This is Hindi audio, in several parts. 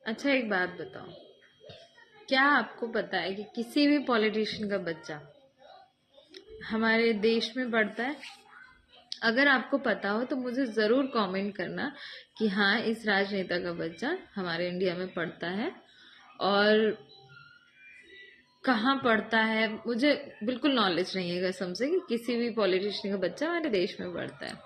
अच्छा, एक बात बताओ, क्या आपको पता है कि किसी भी पॉलिटिशियन का बच्चा हमारे देश में पढ़ता है? अगर आपको पता हो तो मुझे ज़रूर कमेंट करना कि हाँ, इस राजनेता का बच्चा हमारे इंडिया में पढ़ता है। और कहाँ पढ़ता है मुझे बिल्कुल नॉलेज नहीं है कसम से कि किसी भी पॉलिटिशियन का बच्चा हमारे देश में पढ़ता है।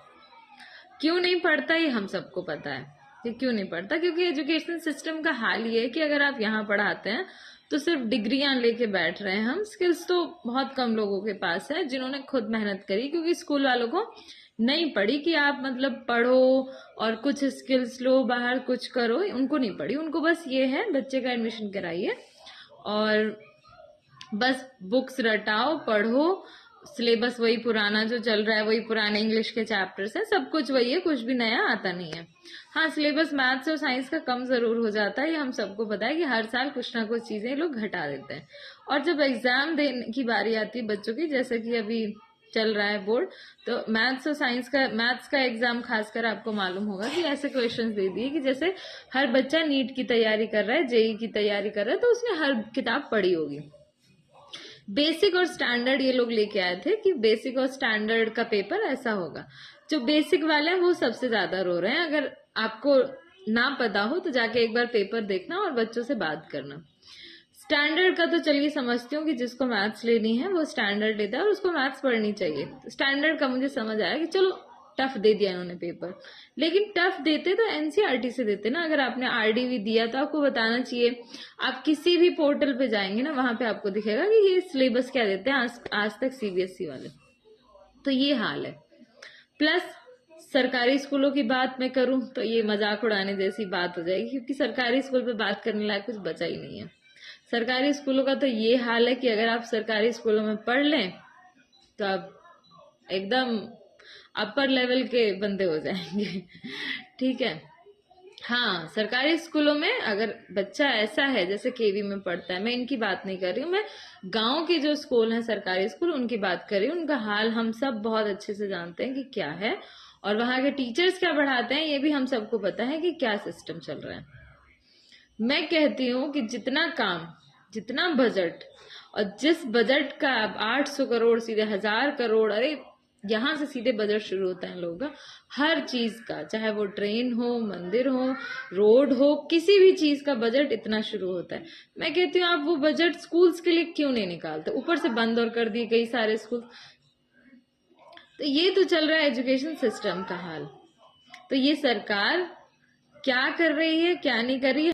क्यों नहीं पढ़ता ये हम सबको पता है कि क्यों नहीं पढ़ता, क्योंकि एजुकेशन सिस्टम का हाल ये है कि अगर आप यहाँ पढ़ाते हैं तो सिर्फ डिग्रियां लेके बैठ रहे हैं हम। स्किल्स तो बहुत कम लोगों के पास है जिन्होंने खुद मेहनत करी, क्योंकि स्कूल वालों को नहीं पढ़ी कि आप मतलब पढ़ो और कुछ स्किल्स लो, बाहर कुछ करो। उनको नहीं पढ़ी, उनको बस ये है बच्चे का एडमिशन कराइए और बस बुक्स रटाओ, पढ़ो, सिलेबस वही पुराना जो चल रहा है, वही पुराने इंग्लिश के चैप्टर्स हैं, सब कुछ वही है, कुछ भी नया आता नहीं है। हाँ, सिलेबस मैथ्स और साइंस का कम जरूर हो जाता है, ये हम सबको पता है कि हर साल कुछ ना कुछ चीजें लोग घटा देते हैं। और जब एग्जाम देने की बारी आती है बच्चों की, जैसे कि अभी चल रहा है बोर्ड, तो मैथ्स का एग्जाम खासकर आपको मालूम होगा कि ऐसे क्वेश्चंस दे दिए कि जैसे हर बच्चा नीट की तैयारी कर रहा है, जेई की तैयारी कर रहा है, तो उसने हर किताब पढ़ी होगी। बेसिक और स्टैंडर्ड ये लोग लेके आए थे कि बेसिक और स्टैंडर्ड का पेपर ऐसा होगा। जो बेसिक वाले हैं वो सबसे ज्यादा रो रहे हैं। अगर आपको ना पता हो तो जाके एक बार पेपर देखना और बच्चों से बात करना। स्टैंडर्ड का तो चलिए समझती हूँ कि जिसको मैथ्स लेनी है वो स्टैंडर्ड लेता है और उसको मैथ्स पढ़नी चाहिए। स्टैंडर्ड का मुझे समझ आया कि चलो टफ दे दिया इन्होंने पेपर, लेकिन टफ देते तो एनसीईआरटी से देते ना। अगर आपने आरडीवी दिया तो आपको बताना चाहिए। आप किसी भी पोर्टल पे जाएंगे ना, वहां पे आपको दिखेगा कि ये सिलेबस क्या देते हैं आज तक सीबीएसई वाले। तो ये हाल है। प्लस सरकारी स्कूलों की बात मैं करूं तो ये मजाक उड़ाने जैसी बात हो जाएगी, क्योंकि सरकारी स्कूल पे बात करने लायक कुछ बचा ही नहीं है। सरकारी स्कूलों का तो ये हाल है कि अगर आप सरकारी स्कूलों में पढ़ लें तो आप एकदम अपर लेवल के बंदे हो जाएंगे। ठीक है। हाँ, सरकारी स्कूलों में अगर बच्चा ऐसा है जैसे केवी में पढ़ता है, मैं इनकी बात नहीं कर रही हूँ, मैं गांव के जो स्कूल हैं सरकारी स्कूल उनकी बात कर रही हूँ। उनका हाल हम सब बहुत अच्छे से जानते हैं कि क्या है, और वहां के टीचर्स क्या पढ़ाते हैं ये भी हम सबको पता है कि क्या सिस्टम चल रहा है। मैं कहती हूँ कि जितना काम, जितना बजट, और जिस बजट का अब 800 करोड़ सीधे 1000 करोड़, अरे यहाँ से सीधे बजट शुरू होता है लोगों का हर चीज का, चाहे वो ट्रेन हो, मंदिर हो, रोड हो, किसी भी चीज का बजट इतना शुरू होता है। मैं कहती हूँ आप वो बजट स्कूल्स के लिए क्यों नहीं निकालते? ऊपर से बंद और कर दिए कई सारे स्कूल। तो ये तो चल रहा है एजुकेशन सिस्टम का हाल। तो ये सरकार क्या कर रही है क्या नहीं कर रही है